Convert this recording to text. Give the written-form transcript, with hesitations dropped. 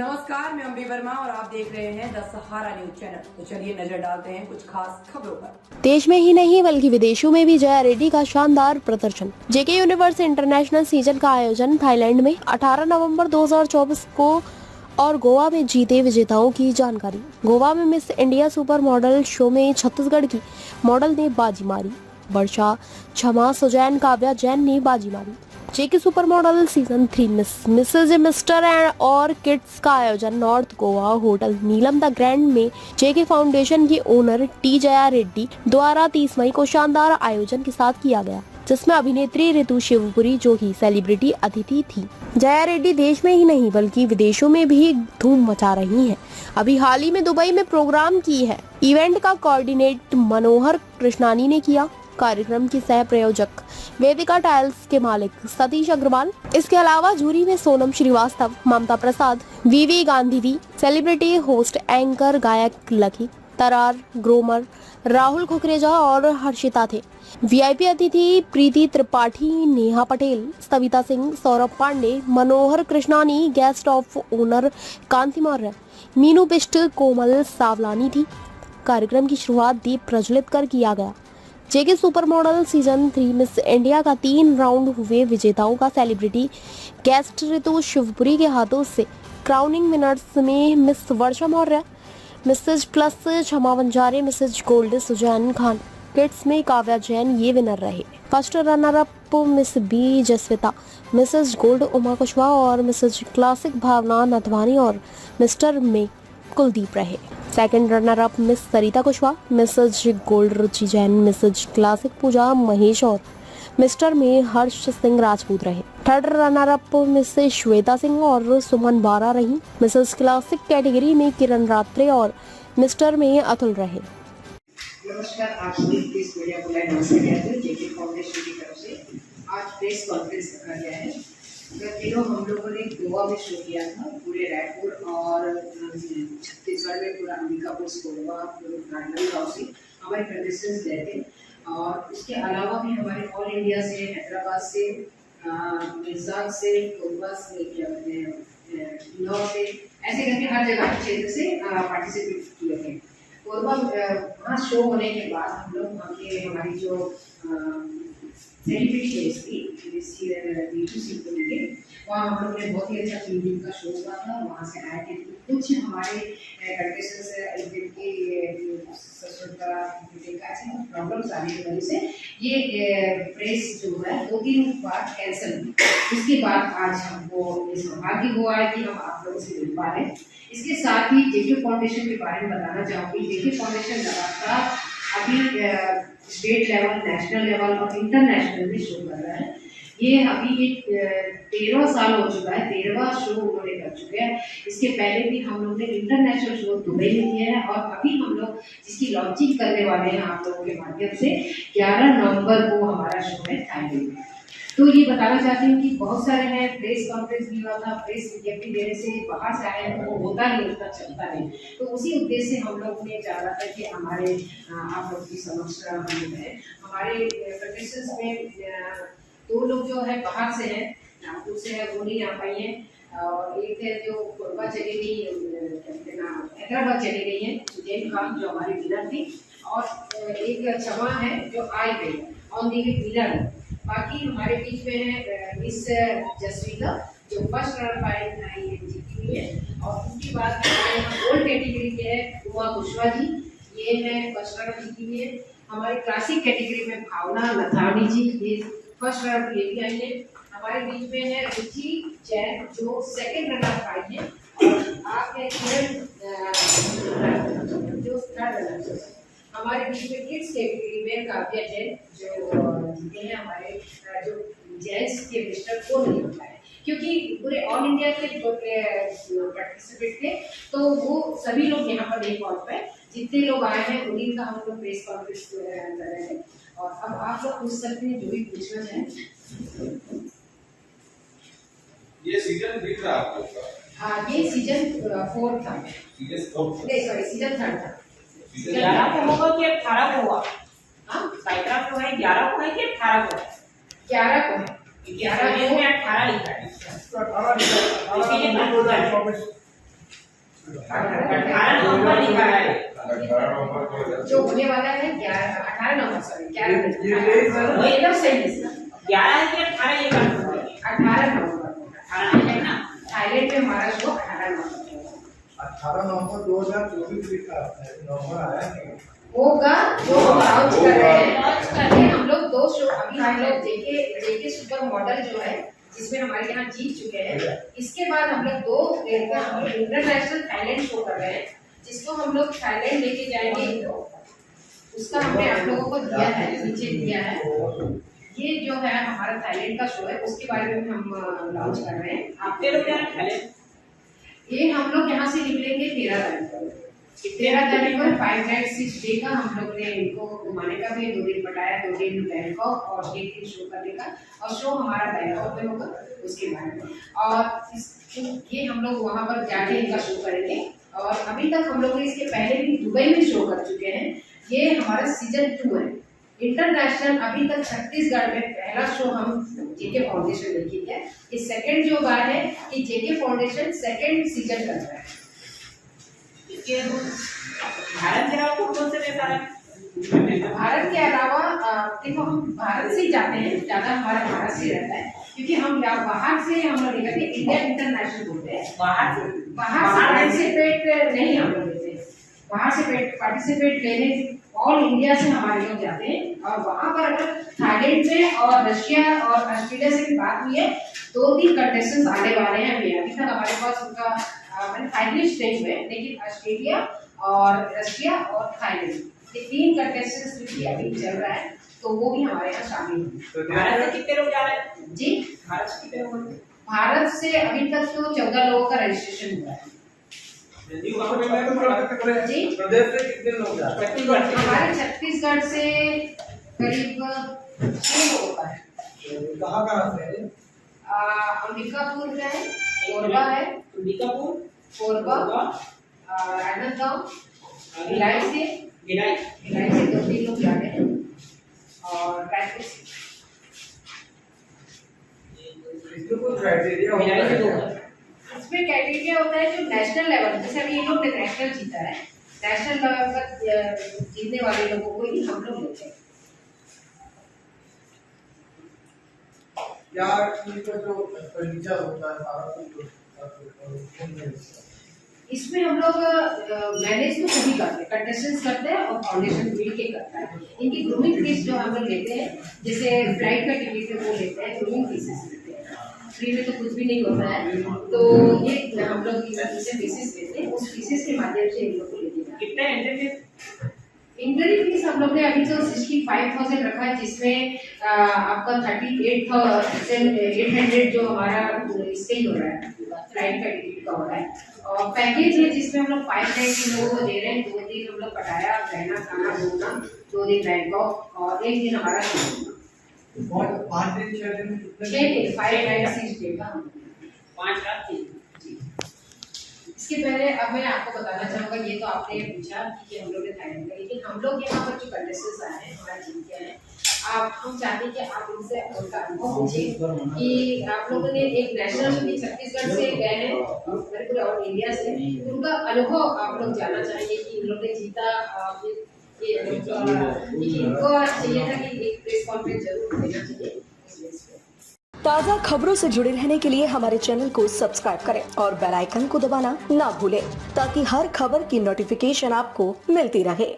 नमस्कार, मैं अम्बी वर्मा और आप देख रहे हैं द सहारा न्यूज चैनल। तो चलिए नजर डालते हैं कुछ खास खबरों पर। देश में ही नहीं बल्कि विदेशों में भी जया रेड्डी का शानदार प्रदर्शन। जेके यूनिवर्स इंटरनेशनल सीजन का आयोजन थाईलैंड में 18 नवंबर 2024 को और गोवा में जीते विजेताओं की जानकारी। गोवा में miss India super model show में छत्तीसगढ़ की मॉडल ने बाजी मारी। वर्षा, क्षमा, सुजैन, काव्या जैन ने बाजी मारी। JK super model season 3 Mrs, mister and और किड्स का आयोजन north Goa hotel Neelam the grand में जेके फाउंडेशन की ओनर टी जया रेड्डी द्वारा 30 मई को शानदार आयोजन के साथ किया गया, जिसमें अभिनेत्री ऋतु शिवपुरी जो ही सेलिब्रिटी अतिथि थी। जया रेड्डी देश में ही नहीं बल्कि विदेशों में भी धूम मचा रही हैं। अभी हाल ही में दुबई में प्रोग्राम की है। इवेंट का कोऑर्डिनेट मनोहर कृष्णानी ने किया। कार्यक्रम की सह प्रायोजक वेदिका टाइल्स के मालिक सतीश अग्रवाल। इसके अलावा जूरी में सोनम श्रीवास्तव, ममता प्रसाद, वीवी गांधी, सेलिब्रिटी होस्ट, एंकर, गायक लकी, तरार, ग्रोमर, राहुल कुकरेजा और हर्षिता थे। वीआईपी अतिथि प्रीति त्रिपाठी, नेहा पटेल, सविता सिंह, सौरभ पांडे, मनोहर कृष्णानी, गेस्ट ऑफ ओनर कांति मौर्य, मीनू बिष्ट, कोमल सावलानी थी। कार्यक्रम की शुरुआत दीप प्रज्वलित कर किया गया। जेके super model season 3 miss India का 3 राउंड हुए विजेताओं का सेलिब्रिटी गेस्ट ऋतु शिवपुरी के हाथों से क्राउनिंग। विनर्स में miss Varsha Maurya, Mrs plus Kshama Vanjare, Mrs gold Suzanne Khan, kids में काव्या जैन ये विनर रहे। First runner up miss B Jasvita, Mrs gold Uma Kushwaha और मिसेज क्लासिक भावना नथवानी और मिस्टर में कुलदीप रहे। सेकंड रनर अप मिस सरिता कुशवाहा, मिसेज गोल्ड रुचि जैन, मिसेज क्लासिक पूजा महेश और मिस्टर में हर्ष सिंह राजपूत रहे। Third runner up miss Shweta Singh और सुमन बारा रही। मिसेज क्लासिक कैटेगरी में किरण रात्रे और मिस्टर में अतुल रहे। नमस्कार, आप सभी प्रेस मीडिया को लाइव नमस्कार कहते हैं। जेके फाउंडेशन की तरफ से आज प्रेस कॉन्फ्रेंस रखा गया है। तीनों हम लोगों ने गोवा में शो किया था, पूरे रायपुर और छत्तीसगढ़ में पूरा अंबिकापुर, कोरबा, गाँव से हमारे कंटेस्टेंट्स गए थे। और इसके अलावा भी हमारे ऑल इंडिया से, हैदराबाद से, मिर्जाग से, कोरबा से, क्या कहते हैं, इंदौर से, ऐसे करके हर जगह क्षेत्र से पार्टिसिपेट किए थे। कोरबा वहाँ शो होने के बाद हम लोग वहाँ के हमारी जो सेलिब्रिटी थी वहाँ हम लोग ने बहुत ही अच्छा फिल्म का शो हुआ था। वहाँ से आए थे कुछ हमारे कंटेस्टेंट्स जिनकी ससुर का प्रॉब्लम्स आने की वजह से ये प्रेस जो है 2-3 बार कैंसिल हुई। उसके बाद आज हमको ये सौभाग्य हुआ है कि हम आप लोगों से मिल पा रहे हैं। इसके साथ ही जेके फाउंडेशन के बारे में बताना चाहूँगी। जेके फाउंडेशन लगातार अभी स्टेट लेवल, नेशनल लेवल और इंटरनेशनल भी शो कर रहा है। ये अभी 13 साल हो चुका है, 13वां शो उन्होंने कर चुके हैं। इसके पहले भी हम लोग ने इंटरनेशनल शो दुबई में किया है और अभी हम लोग जिसकी लॉन्चिंग करने वाले हैं आप लोगों के माध्यम से 11 नवंबर को हमारा शो है थाईलैंड में। तो ये बताना चाहती हूँ कि बहुत सारे हैं, प्रेस कॉन्फ्रेंस भी हुआ था, प्रेस विज्ञप्ति देने से बाहर से आए हैं, वो होता नहीं, उतना चलता नहीं। तो उसी उद्देश्य से हम लोग ने चाहा था कि हमारे आप लोग की समक्ष हम है हमारे कंटेस्टेंट्स में 2 लोग जो है बाहर से हैं, नागपुर से है, वो नहीं आ पाई हैं। और एक है जो कोरबा चली गई, हैदराबाद चली गई है, सुजैन खान जो हमारी विनर थी, और एक क्षमा है जो आई गई ऑन दी विनर। बाकी हमारे बीच में है मिस जसविता जो फर्स्ट रनर जीती हुई है। और उसके बाद हमारे यहाँ गोल्ड कैटेगरी के है उमा कुशवाहा जी, ये है फर्स्ट रनर जीती हुई है। हमारे क्लासिक कैटेगरी में भावना नथानी जी, ये फर्स्ट रनर ये भी आई है। हमारे बीच में है रुचि जैन जो सेकंड रनर आई है। और आप है किरण जो थर्ड रनर। हमारे बीच में किड्स कैटेगरी में काव्या जैन जो जीते हैं। हमारे जो जेंट्स के मिस्टर को नहीं होता है क्योंकि पूरे ऑल इंडिया के पार्टिसिपेट थे, तो वो सभी लोग यहाँ पर नहीं पहुँच पाए। जितने लोग आए हैं उन्हीं का हम लोग प्रेस कॉन्फ्रेंस कर रहे हैं। और अब आप लोग पूछ सकते हैं जो भी पूछना चाहें। ये सीजन दिख रहा है आप लोग का? हाँ, ये सीजन 4 था। सीजन 3 था। 11 को होगा कि 18 को हुआ? हाँ, 17 को है, 11 को है कि 18 को है? 11 को है। 11 में 18 लिखा है। 18 नवंबर लिखा है। जो होने वाला है 18 नवंबर, सॉरी 11 वो एकदम सही है सर। 11 कि 18 ये कंफर्म है। 18 नवंबर 18 है ना। थाईलैंड में हमारा शो 18 नवंबर 18 नवंबर 2024 लिखा है, नवंबर आया नहीं। होगा जो लॉन्च कर रहे हैं। हम लोग 2 शो अभी हम लोग जेके सुपर मॉडल जो है जिसमें हमारे यहाँ जीत चुके हैं, इसके बाद हम लोग 2 डेट का हम लोग इंटरनेशनल थाईलैंड शो कर रहे हैं, जिसको हम लोग थाईलैंड लेके जाएंगे। उसका हमने आप लोगों को दिया है, नीचे दिया है। ये जो है हमारा थाईलैंड का शो है, उसके बारे में हम लॉन्च कर रहे हैं। आप लोग क्या थाईलैंड? ये हम लोग यहाँ से निकलेंगे 13 तारीख को। 13 तारीख को 5 नाइट 6 डे का हम लोग ने इनको घुमाने का भी 2 दिन बताया, 2 दिन बैंकॉक और 1 दिन शो करने का। और शो हमारा बैंकॉक में होगा उसके बारे में। और ये हम लोग वहाँ पर जाके इनका शो करेंगे। और अभी तक हम लोग इसके पहले भी दुबई में शो कर चुके हैं। ये हमारा सीजन 2 है इंटरनेशनल। अभी तक छत्तीसगढ़ में पहला शो हम जेके फाउंडेशन ने किया है। ये सेकंड जो बात है कि जेके फाउंडेशन सेकंड सीजन कर रहा है। इसके भारत के अलावा कौन से नेता है? भारत के अलावा देखो हम भारत से ही जाते हैं, ज्यादा हमारा भारत से रहता है, क्योंकि हम बाहर से हम लोग लेते हैं। इंडिया इंटरनेशनल बोलते हैं। बाहर से पार्टिसिपेट नहीं हम लोग लेते हैं। बाहर से पार्टिसिपेट लेने ऑल इंडिया से हमारे लोग जाते हैं। और वहाँ पर अगर थाईलैंड में और रशिया और ऑस्ट्रेलिया से भी बात हुई है, 2-3 कंटेस्टेंट्स आने वाले हैं। अभी तक हमारे पास उनका फाइनल स्टेज में, लेकिन ऑस्ट्रेलिया और रशिया और थाईलैंड ये 3 कंटेस्टेंट्स भी अभी चल रहा है, तो वो भी हमारे यहाँ शामिल हैं। भारत से कितने लोग जा रहे हैं? जी भारत से कितने लोग? भारत से अभी तक तो 14 लोगों का रजिस्ट्रेशन हुआ है। जी, प्रदेश से कितने लोग जा रहे हैं? हमारे छत्तीसगढ़ से करीब 6 लोगों का है। कहाँ से है? अंबिकापुर का है, कोरबा है, अंबिकापुर, कोरबा, राजनांदगांव, भिलाई से 2-3 लोग जा रहे हैं और रायपुर से। इसमें कोई क्राइटेरिया होता भिलाई से है? 2 है। इसमें क्राइटेरिया होता है जो नेशनल लेवल, जैसे अभी ये लोग ने नेशनल जीता है, नेशनल लेवल पर जीतने वाले लोगों को ही हम लोग लेते हैं। या इनका जो फर्नीचर होता है इसमें हम लोग मैनेज तो सभी करते हैं, कंटेस्टेंट्स करते हैं और फाउंडेशन मिल के करता है। इनकी ग्रूमिंग फीस जो हम लोग लेते हैं, जैसे फ्लाइट का टिकट है वो लेते हैं, ग्रूमिंग फीसेस लेते हैं। फ्री में तो कुछ भी नहीं होता है, तो ये हम लोग इसे फीसेस लेते हैं। उस फीसेस के माध्यम से इन लोग को लेते हैं। कितने एंट्री फीस? इंटरव्यू फीस हम लोग ने अभी तो 65,000 रखा है, जिसमें आपका 38,800 जो हमारा इससे ही हो रहा है, फ्लाइट का टिकट का हो रहा है। और पैकेज है जिसमें हम लोग 5 नाइट लोगों को दे रहे हैं। 2 दिन हम लोग पटाया, रहना, खाना, घूमना, 2 दिन बैंकॉक और 1 दिन हमारा 5 दिन 6 दिन 6 दिन 5 नाइट 6 डे का 5 रात 3। इसके पहले अब मैं आपको बताना चाहूँगा, ये तो आपने पूछा कि हम लोग ने थाईलैंड का, लेकिन हम लोग यहाँ पर जो कंटेस्टेंट्स आए हैं हमारे टीम के हैं, हम चाहते हैं कि आप उनसे उनका अनुभव पूछिए कि आप लोगों ने एक नेशनल छत्तीसगढ़ से गए हैं, पूरे और इंडिया से, उनका अनुभव आप लोग जानना चाहेंगे कि इन लोग ने जीता। इनको चाहिए था कि एक प्रेस कॉन्फ्रेंस जरूर देना चाहिए। ताज़ा खबरों से जुड़े रहने के लिए हमारे चैनल को सब्सक्राइब करें और बेल आइकन को दबाना ना भूलें, ताकि हर खबर की नोटिफिकेशन आपको मिलती रहे।